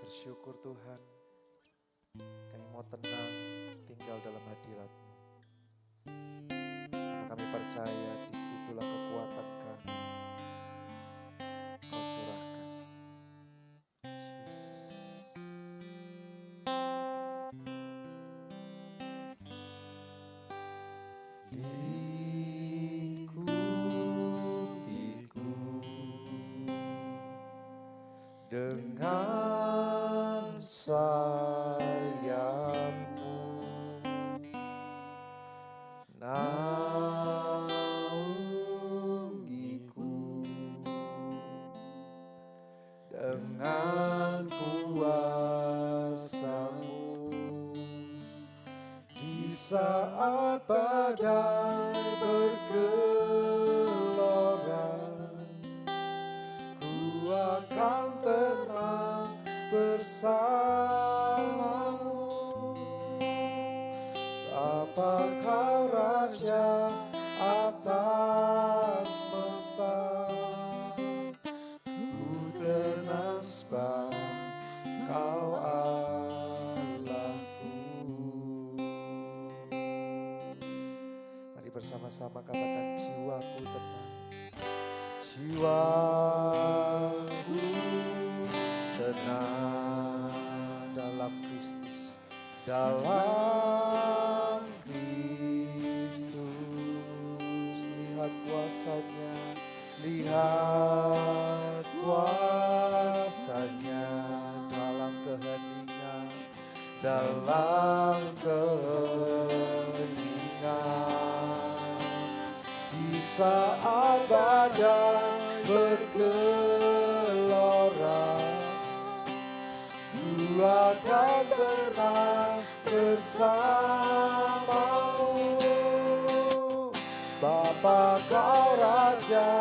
Bersyukur Tuhan, kami mau tenang tinggal dalam hadirat-Mu. Karena kami percaya disitulah kekuatan kami. Kau curahkan. Yesus. Lingkupiku dengan sayap-Mu, naungiku dengan kuasa-Mu. Di saat badai bergelora, ku akan tenang bersama-Mu. Bapa Kau Raja atas semesta, ku tenang sebab Kau Allahku. Mari bersama-sama katakan, jiwaku tenang. Jiwaku tenang dalam Kristus, dalam Kristus. Lihat kuasanya, lihat kuasanya dalam keheningan, dalam keheningan. Di saat badai bergelora, ku akan tenang bersama-Mu. Bapa Kau Raja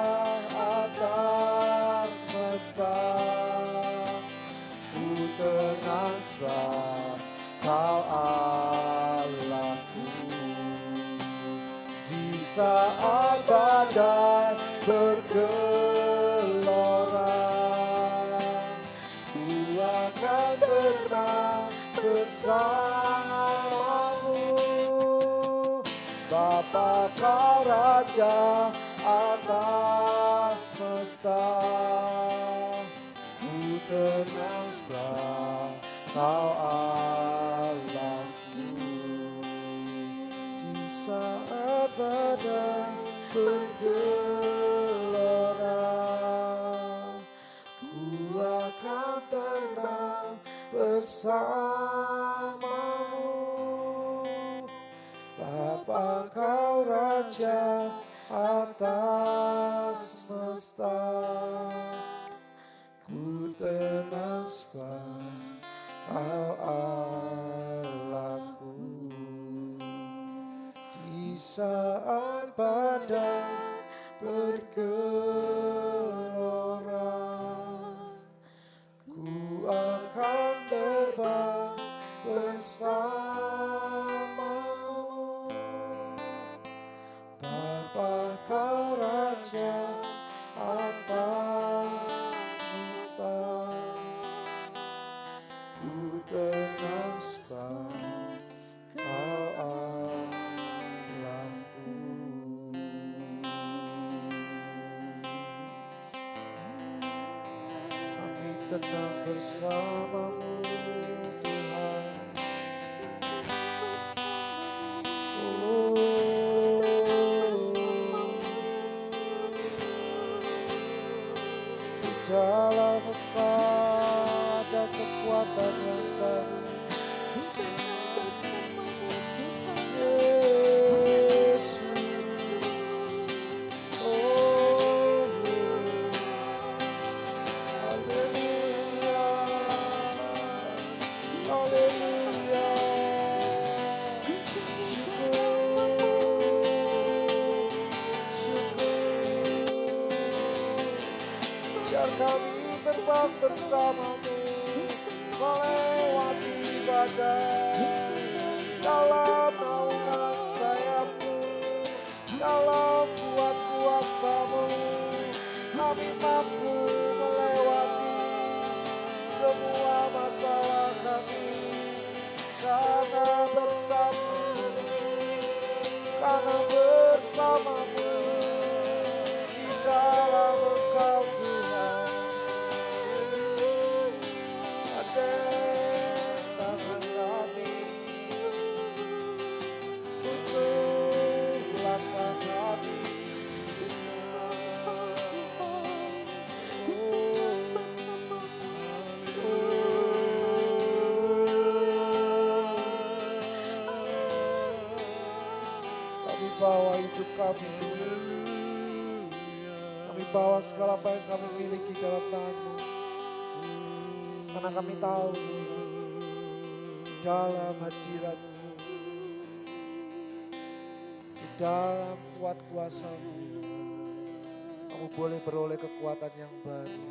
atas semesta, ku tenang sebab Kau Allahku. Di saat badai bergelora, ku akan tenang bersama-Mu. Bapa Kau Raja atas semesta, ku tenang sebab Kau Allahku. Di saat badai bergelora, ku akan tenang bersama-Mu. Bapa Kau Raja atas semesta, ku tenang sebab Kau Allahku. Di saat badai bergelora, ku akan terbang bersama-Mu. Bapa Kau Raja atas semesta, ku tenang sebab Kau Allahku. Kami tenang bersama-Mu, Tuhan. Di dalam Engkau ada kekuatan yang baru. Kami terbang bersama-Mu, melewati badai, dalam naungan sayap-Mu, dalam kuat kuasa-Mu, kami mampu melewati semua masalah. masalah kami, karena bersamamu, karena bersamamu di dalam Engkau Tuhan. Ada tangan kami untuk langkah kami. Kami bawa hidup kami, kami bawa segala apa yang kami miliki dalam tangan-Mu. Karena kami tahu di dalam hadirat-Mu, di dalam kuat kuasa-Mu, kamu boleh beroleh kekuatan yang baru.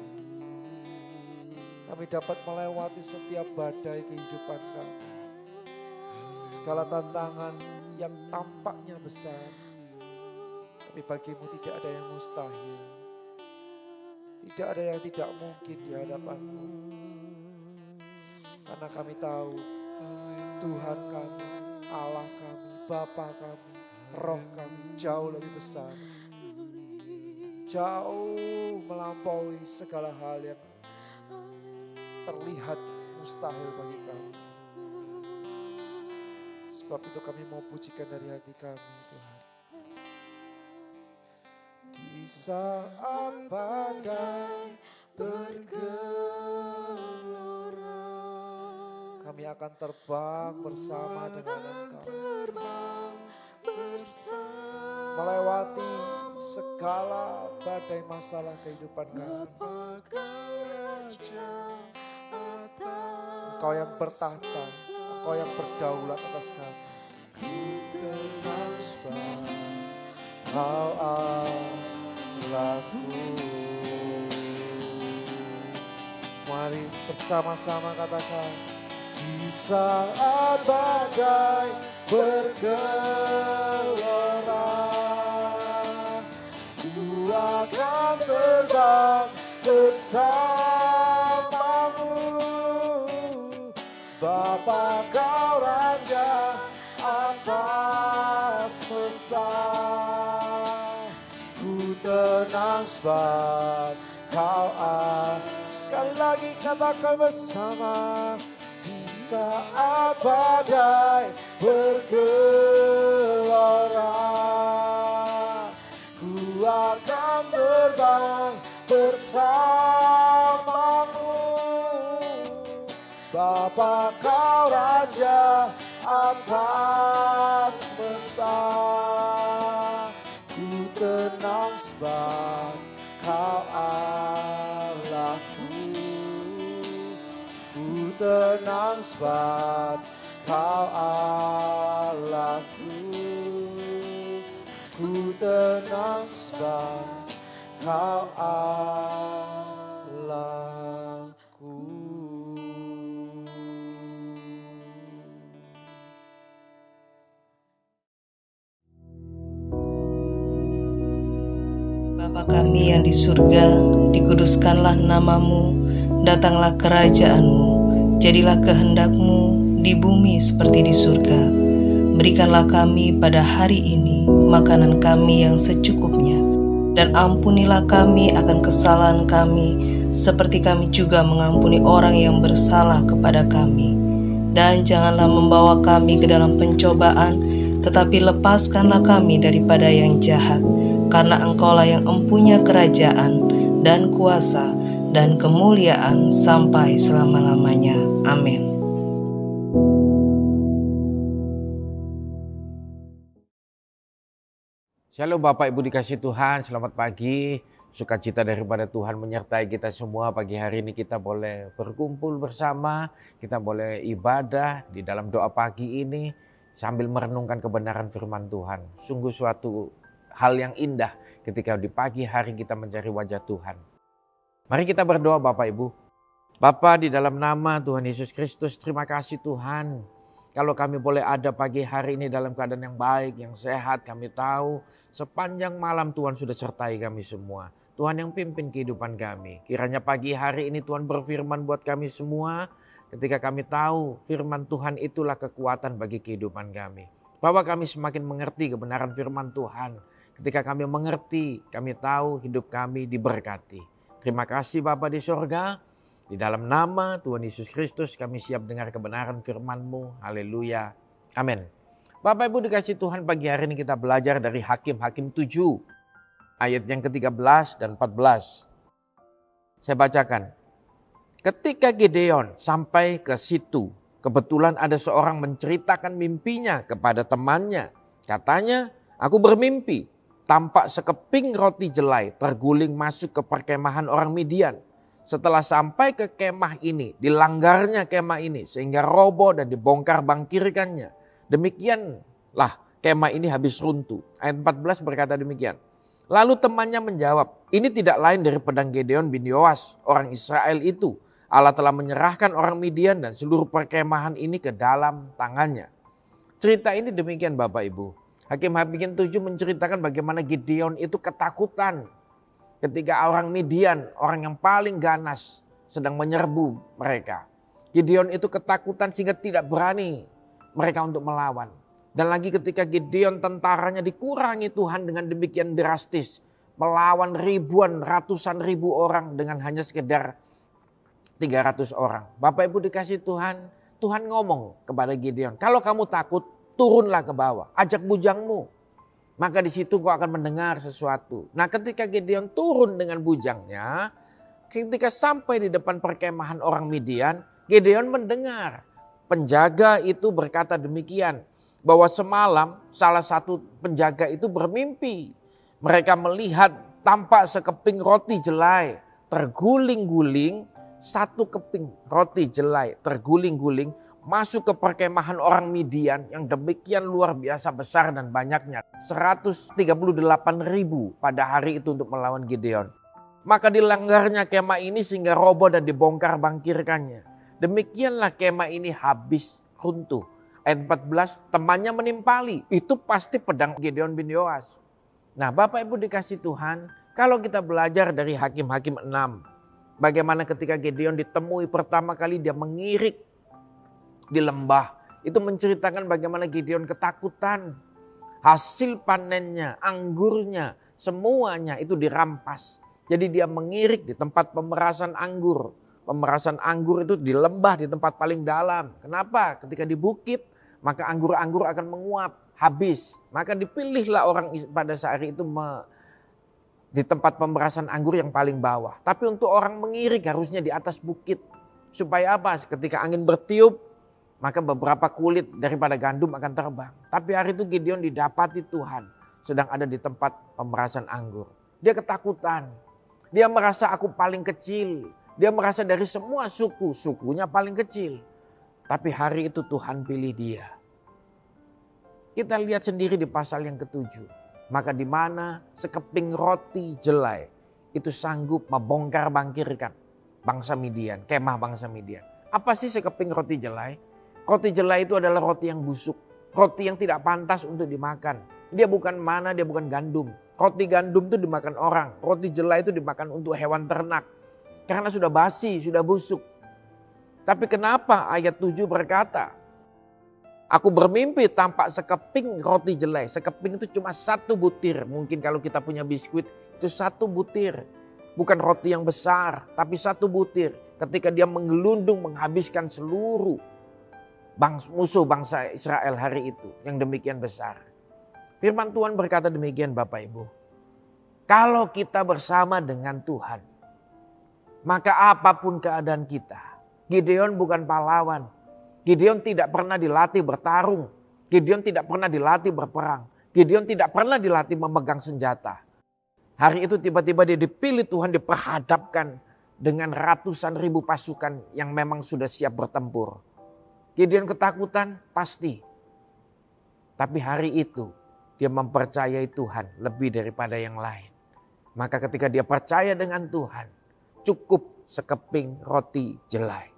Kami dapat melewati setiap badai kehidupan kami. Segala tantangan yang tampaknya besar, tapi bagimu tidak ada yang mustahil. Tidak ada yang tidak mungkin di hadapan-Mu. Karena kami tahu Tuhan kami, Allah kami, Bapa kami, Roh kami jauh lebih besar. Jauh melampaui segala hal yang terlihat mustahil bagi kami. Sebab itu kami mau pujikan dari hati kami, Tuhan. Di saat badai bergelora, kami akan terbang bersama dengan Engkau. Melewati segala badai masalah kehidupan kami. Engkau yang bertahta, Engkau yang berdaulat atas kami. Kau Allahku. Mari bersama-sama katakan. Di saat badai bergelora, ku akan terbang bersamamu. Bapa Kau Raja atas semesta. Ku tenang sebab Kau sekali lagi katakan bersama. Di saat badai bergelora, ku akan terbang bersamamu. Bapa Kau Raja atas semesta. Ku tenang sebab Kau Allahku. Ku tenang sebab Kau Allahku. Ku tenang sebab Kau Allahku. Bapa kami yang di surga, dikuduskanlah namamu, datanglah kerajaan-Mu, jadilah kehendak-Mu di bumi seperti di surga. Berikanlah kami pada hari ini makanan kami yang secukupnya, dan ampunilah kami akan kesalahan kami, seperti kami juga mengampuni orang yang bersalah kepada kami. Dan janganlah membawa kami ke dalam pencobaan, tetapi lepaskanlah kami daripada yang jahat. Karena Engkaulah yang empunya kerajaan dan kuasa dan kemuliaan sampai selama-lamanya. Amin. Shalom Bapak Ibu dikasih Tuhan, selamat pagi. Sukacita daripada Tuhan menyertai kita semua. Pagi hari ini kita boleh berkumpul bersama, kita boleh ibadah di dalam doa pagi ini sambil merenungkan kebenaran firman Tuhan. Sungguh suatu hal yang indah ketika di pagi hari kita mencari wajah Tuhan. Mari kita berdoa Bapak Ibu. Bapa, di dalam nama Tuhan Yesus Kristus, terima kasih Tuhan. Kalau kami boleh ada pagi hari ini dalam keadaan yang baik, yang sehat, kami tahu sepanjang malam Tuhan sudah sertai kami semua. Tuhan yang pimpin kehidupan kami. Kiranya pagi hari ini Tuhan berfirman buat kami semua. ketika kami tahu firman Tuhan itulah kekuatan bagi kehidupan kami. Bahwa kami semakin mengerti kebenaran firman Tuhan. Ketika kami mengerti, kami tahu hidup kami diberkati. Terima kasih Bapa di sorga. Di dalam nama Tuhan Yesus Kristus kami siap dengar kebenaran firman-Mu. Haleluya. Amin. Bapak Ibu dikasih Tuhan, pagi hari ini kita belajar dari Hakim-Hakim 7. Ayat yang ke-13 dan 14. Saya bacakan. Ketika Gideon sampai ke situ, kebetulan ada seorang menceritakan mimpinya kepada temannya. Katanya, aku bermimpi, tampak sekeping roti jelai terguling masuk ke perkemahan orang Midian. Setelah sampai ke kemah ini, dilanggarnya kemah ini sehingga roboh dan dibongkar bangkirkannya. Demikianlah kemah ini habis runtuh. Ayat 14 berkata demikian. Lalu temannya menjawab, ini tidak lain dari pedang Gideon bin Yoas, orang Israel itu. Allah telah menyerahkan orang Midian dan seluruh perkemahan ini ke dalam tangannya. Cerita ini demikian Bapak Ibu. Hakim-Hakim 7 menceritakan bagaimana Gideon itu ketakutan ketika orang Midian, orang yang paling ganas, sedang menyerbu mereka. Gideon itu ketakutan sehingga tidak berani mereka untuk melawan. Dan lagi ketika Gideon tentaranya dikurangi Tuhan dengan demikian drastis. Melawan ribuan, ratusan ribu orang dengan hanya sekedar 300 orang. Bapak Ibu dikasih Tuhan, Tuhan ngomong kepada Gideon, kalau kamu takut turunlah ke bawah, ajak bujangmu. Maka di situ kau akan mendengar sesuatu. Nah ketika Gideon turun dengan bujangnya, ketika sampai di depan perkemahan orang Midian, Gideon mendengar penjaga itu berkata demikian, bahwa semalam salah satu penjaga itu bermimpi. Mereka melihat tampak sekeping roti jelai terguling-guling, satu keping roti jelai terguling-guling masuk ke perkemahan orang Midian yang demikian luar biasa besar dan banyaknya. 138.000 pada hari itu untuk melawan Gideon. Maka dilanggarnya kemah ini sehingga roboh dan dibongkar bangkirkannya. Demikianlah kemah ini habis runtuh. Ayat 14, temannya menimpali. Itu pasti pedang Gideon bin Yoas. Nah Bapak Ibu dikasih Tuhan, kalau kita belajar dari Hakim-Hakim 6. Bagaimana ketika Gideon ditemui pertama kali dia mengirik di lembah. Itu menceritakan bagaimana Gideon ketakutan. Hasil panennya, anggurnya, semuanya itu dirampas. Jadi dia mengirik di tempat pemerasan anggur. Pemerasan anggur itu di lembah di tempat paling dalam. Kenapa? Ketika di bukit maka anggur-anggur akan menguap, habis. Maka dipilihlah orang pada saat itu di tempat pemerasan anggur yang paling bawah. Tapi untuk orang mengirik harusnya di atas bukit. Supaya apa? Ketika angin bertiup maka beberapa kulit daripada gandum akan terbang. Tapi hari itu Gideon didapati Tuhan sedang ada di tempat pemerasan anggur. Dia ketakutan. Dia merasa aku paling kecil. Dia merasa dari semua sukunya paling kecil. Tapi hari itu Tuhan pilih dia. Kita lihat sendiri di pasal yang ke-7. Maka di mana sekeping roti jelai itu sanggup membongkar bangkirkan bangsa Midian, kemah bangsa Midian. Apa sih sekeping roti jelai? Roti jelai itu adalah roti yang busuk. Roti yang tidak pantas untuk dimakan. Dia bukan mana, dia bukan gandum. Roti gandum itu dimakan orang. Roti jelai itu dimakan untuk hewan ternak. Karena sudah basi, sudah busuk. Tapi kenapa ayat 7 berkata, aku bermimpi tampak sekeping roti jelai. Sekeping itu cuma satu butir. Mungkin kalau kita punya biskuit itu satu butir. Bukan roti yang besar, tapi satu butir. Ketika dia menggelundung menghabiskan seluruh musuh bangsa Israel hari itu yang demikian besar. Firman Tuhan berkata demikian Bapak Ibu. Kalau kita bersama dengan Tuhan, maka apapun keadaan kita. Gideon bukan pahlawan. Gideon tidak pernah dilatih bertarung. Gideon tidak pernah dilatih berperang. Gideon tidak pernah dilatih memegang senjata. Hari itu tiba-tiba dia dipilih Tuhan, diperhadapkan dengan ratusan ribu pasukan yang memang sudah siap bertempur. Gideon ketakutan pasti. Tapi hari itu dia mempercayai Tuhan lebih daripada yang lain. Maka ketika dia percaya dengan Tuhan, cukup sekeping roti jelai.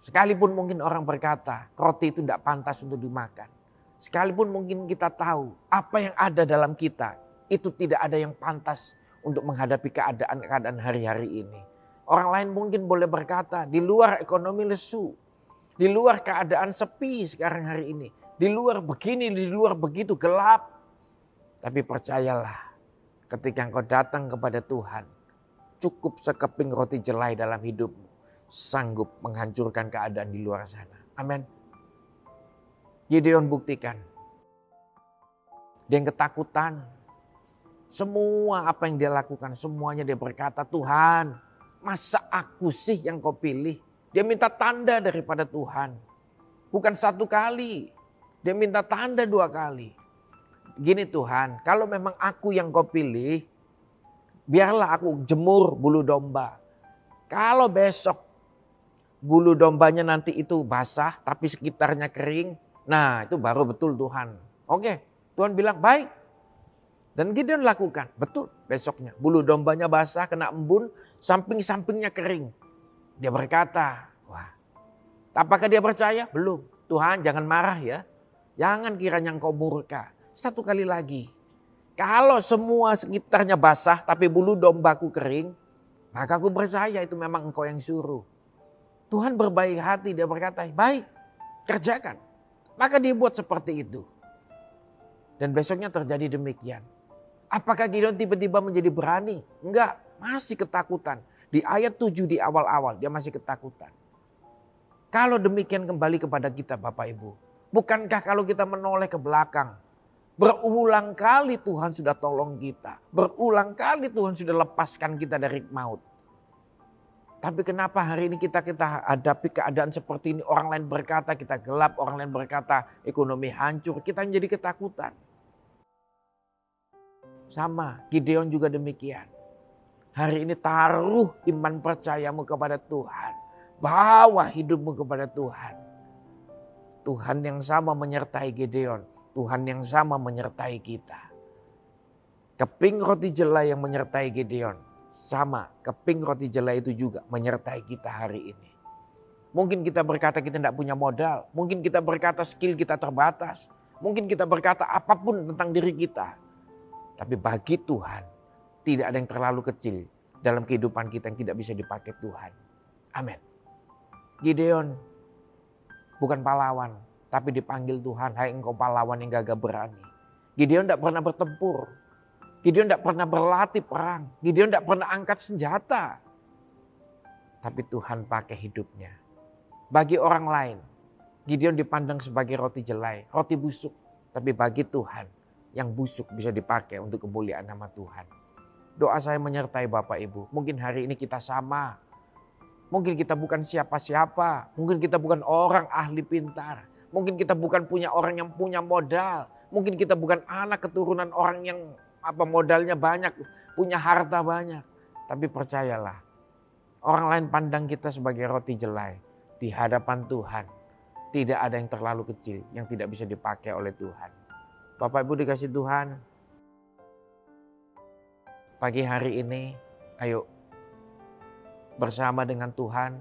Sekalipun mungkin orang berkata roti itu tidak pantas untuk dimakan. Sekalipun mungkin kita tahu apa yang ada dalam kita itu tidak ada yang pantas untuk menghadapi keadaan-keadaan hari-hari ini. Orang lain mungkin boleh berkata, di luar ekonomi lesu. Di luar keadaan sepi sekarang hari ini. Di luar begini, di luar begitu gelap. Tapi percayalah, ketika engkau datang kepada Tuhan, cukup sekeping roti jelai dalam hidupmu, sanggup menghancurkan keadaan di luar sana. Amin. Gideon buktikan. Dia yang ketakutan. Semua apa yang dia lakukan, semuanya dia berkata, Tuhan, masa aku sih yang kau pilih? Dia minta tanda daripada Tuhan. Bukan satu kali. Dia minta tanda 2 kali. Gini Tuhan, kalau memang aku yang kau pilih, biarlah aku jemur bulu domba. Kalau besok bulu dombanya nanti itu basah tapi sekitarnya kering, nah itu baru betul Tuhan. Oke, Tuhan bilang baik. Dan Gideon lakukan, betul besoknya. Bulu dombanya basah, kena embun, samping-sampingnya kering. Dia berkata, wah, apakah dia percaya? Belum. Tuhan jangan marah ya. Jangan kiranya engkau murka. Satu kali lagi. Kalau semua sekitarnya basah tapi bulu dombaku kering, maka aku percaya itu memang engkau yang suruh. Tuhan berbaik hati, dia berkata, baik, kerjakan. Maka dia buat seperti itu. Dan besoknya terjadi demikian. Apakah Gideon tiba-tiba menjadi berani? Enggak, masih ketakutan. Di ayat 7 di awal-awal dia masih ketakutan. Kalau demikian kembali kepada kita Bapak Ibu. Bukankah kalau kita menoleh ke belakang. Berulang kali Tuhan sudah tolong kita. Berulang kali Tuhan sudah lepaskan kita dari maut. Tapi kenapa hari ini kita hadapi keadaan seperti ini. Orang lain berkata kita gelap. Orang lain berkata ekonomi hancur. Kita menjadi ketakutan. Sama, Gideon juga demikian. Hari ini taruh iman percayamu kepada Tuhan. Bawa hidupmu kepada Tuhan. Tuhan yang sama menyertai Gideon. Tuhan yang sama menyertai kita. Keping roti jelai yang menyertai Gideon. Sama, keping roti jelai itu juga menyertai kita hari ini. Mungkin kita berkata kita tidak punya modal. Mungkin kita berkata skill kita terbatas. Mungkin kita berkata apapun tentang diri kita. Tapi bagi Tuhan, tidak ada yang terlalu kecil dalam kehidupan kita yang tidak bisa dipakai Tuhan. Amin. Gideon bukan pahlawan, tapi dipanggil Tuhan, hai engkau pahlawan yang gagah berani. Gideon tidak pernah bertempur. Gideon tidak pernah berlatih perang. Gideon tidak pernah angkat senjata. Tapi Tuhan pakai hidupnya. Bagi orang lain, Gideon dipandang sebagai roti jelai, roti busuk. Tapi bagi Tuhan, yang busuk bisa dipakai untuk kemuliaan nama Tuhan. Doa saya menyertai Bapak Ibu. Mungkin hari ini kita sama. Mungkin kita bukan siapa-siapa. Mungkin kita bukan orang ahli pintar. Mungkin kita bukan punya orang yang punya modal. Mungkin kita bukan anak keturunan orang yang modalnya banyak. Punya harta banyak. Tapi percayalah. Orang lain pandang kita sebagai roti jelai. Di hadapan Tuhan. Tidak ada yang terlalu kecil yang tidak bisa dipakai oleh Tuhan. Bapak Ibu dikasih Tuhan, pagi hari ini ayo bersama dengan Tuhan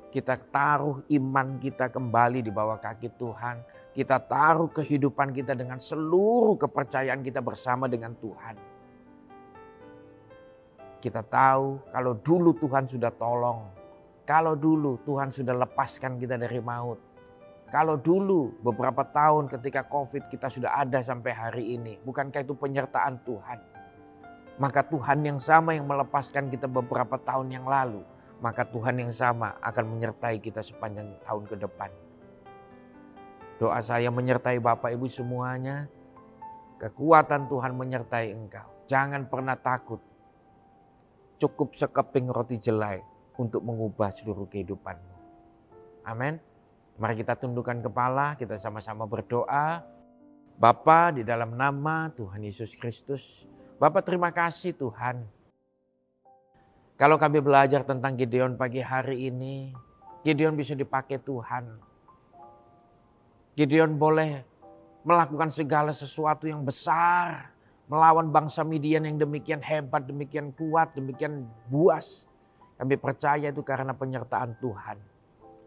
kita taruh iman kita kembali di bawah kaki Tuhan. Kita taruh kehidupan kita dengan seluruh kepercayaan kita bersama dengan Tuhan. Kita tahu kalau dulu Tuhan sudah tolong, kalau dulu Tuhan sudah lepaskan kita dari maut. Kalau dulu beberapa tahun ketika COVID kita sudah ada sampai hari ini. Bukankah itu penyertaan Tuhan? Maka Tuhan yang sama yang melepaskan kita beberapa tahun yang lalu. Maka Tuhan yang sama akan menyertai kita sepanjang tahun ke depan. Doa saya menyertai Bapak Ibu semuanya. Kekuatan Tuhan menyertai engkau. Jangan pernah takut. Cukup sekeping roti jelai untuk mengubah seluruh kehidupanmu. Amin. Mari kita tundukkan kepala, kita sama-sama berdoa. Bapa, di dalam nama Tuhan Yesus Kristus. Bapa, terima kasih Tuhan. Kalau kami belajar tentang Gideon pagi hari ini, Gideon bisa dipakai Tuhan. Gideon boleh melakukan segala sesuatu yang besar. Melawan bangsa Midian yang demikian hebat, demikian kuat, demikian buas. Kami percaya itu karena penyertaan Tuhan.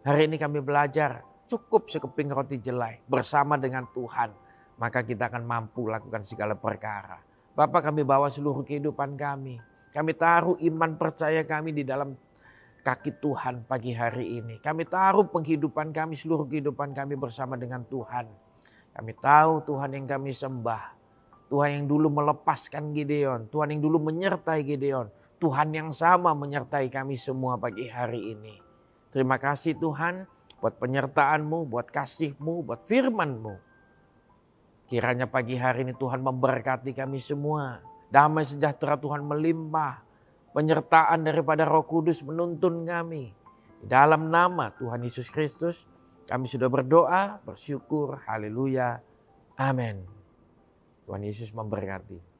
Hari ini kami belajar cukup sekeping roti jelai bersama dengan Tuhan. Maka kita akan mampu lakukan segala perkara. Bapa, kami bawa seluruh kehidupan kami. Kami taruh iman percaya kami di dalam kaki Tuhan pagi hari ini. Kami taruh penghidupan kami, seluruh kehidupan kami bersama dengan Tuhan. Kami tahu Tuhan yang kami sembah. Tuhan yang dulu melepaskan Gideon. Tuhan yang dulu menyertai Gideon. Tuhan yang sama menyertai kami semua pagi hari ini. Terima kasih Tuhan buat penyertaan-Mu, buat kasih-Mu, buat firman-Mu. Kiranya pagi hari ini Tuhan memberkati kami semua. Damai sejahtera Tuhan melimpah. Penyertaan daripada Roh Kudus menuntun kami. Di dalam nama Tuhan Yesus Kristus kami sudah berdoa, bersyukur, haleluya, amin. Tuhan Yesus memberkati.